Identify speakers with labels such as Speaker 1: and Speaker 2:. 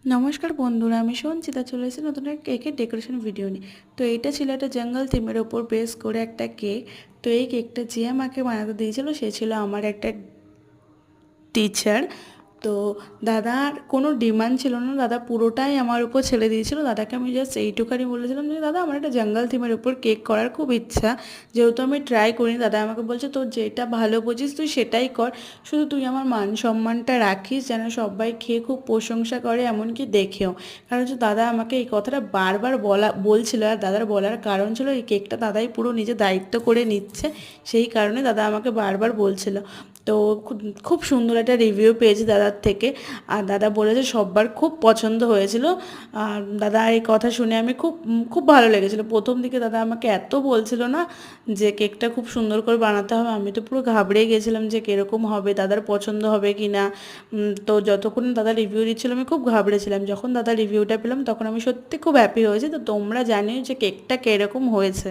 Speaker 1: নমস্কার বন্ধুরা, আমি সঞ্চিতা চলে এসেছি নতুন একটা কেকের ডেকোরেশন ভিডিও নিয়ে। তো এইটা ছিল একটা জঙ্গল থিমের ওপর বেস করে একটা কেক। তো এই কেকটা যে আমাকে বানাতে দিয়েছিল সে ছিল আমার একটা টিচার। তো দাদার কোনো ডিমান্ড ছিল না, দাদা পুরোটাই আমার উপর ছেড়ে দিয়েছিল। দাদাকে আমি জাস্ট এইটুখানি বলেছিলাম যে দাদা আমার একটা জঙ্গল থিমের উপর কেক করার খুব ইচ্ছা, যেহেতু আমি ট্রাই করিনি। দাদা আমাকে বলছে তোর যেটা ভালো বুঝিস তুই সেটাই কর, শুধু তুই আমার মান সম্মানটা রাখিস যেন সবাই খেয়ে খুব প্রশংসা করে, এমনকি দেখেও। কারণ হচ্ছে দাদা আমাকে এই কথাটা বারবার বলছিল, আর দাদার বলার কারণ ছিল এই কেকটা দাদাই পুরো নিজে দায়িত্ব করে নিচ্ছে, সেই কারণে দাদা আমাকে বারবার বলছিল। তো খুব সুন্দর একটা রিভিউ পেয়েছি দাদার থেকে, আর দাদা বলেছে সবার খুব পছন্দ হয়েছিল। আর দাদা এই কথা শুনে আমি খুব খুব ভালো লেগেছিলো। প্রথম দিকে দাদা আমাকে এত বলছিল না যে কেকটা খুব সুন্দর করে বানাতে হবে, আমি তো পুরো ঘাবড়ে গেছিলাম যে কীরকম হবে, দাদার পছন্দ হবে কি না। তো যতক্ষণ দাদা রিভিউ দিচ্ছিল আমি খুব ঘাবড়েছিলাম। যখন দাদা রিভিউটা পেলাম তখন আমি সত্যি খুব হ্যাপি হয়েছি। তো তোমরা জানিও যে কেকটা কীরকম হয়েছে।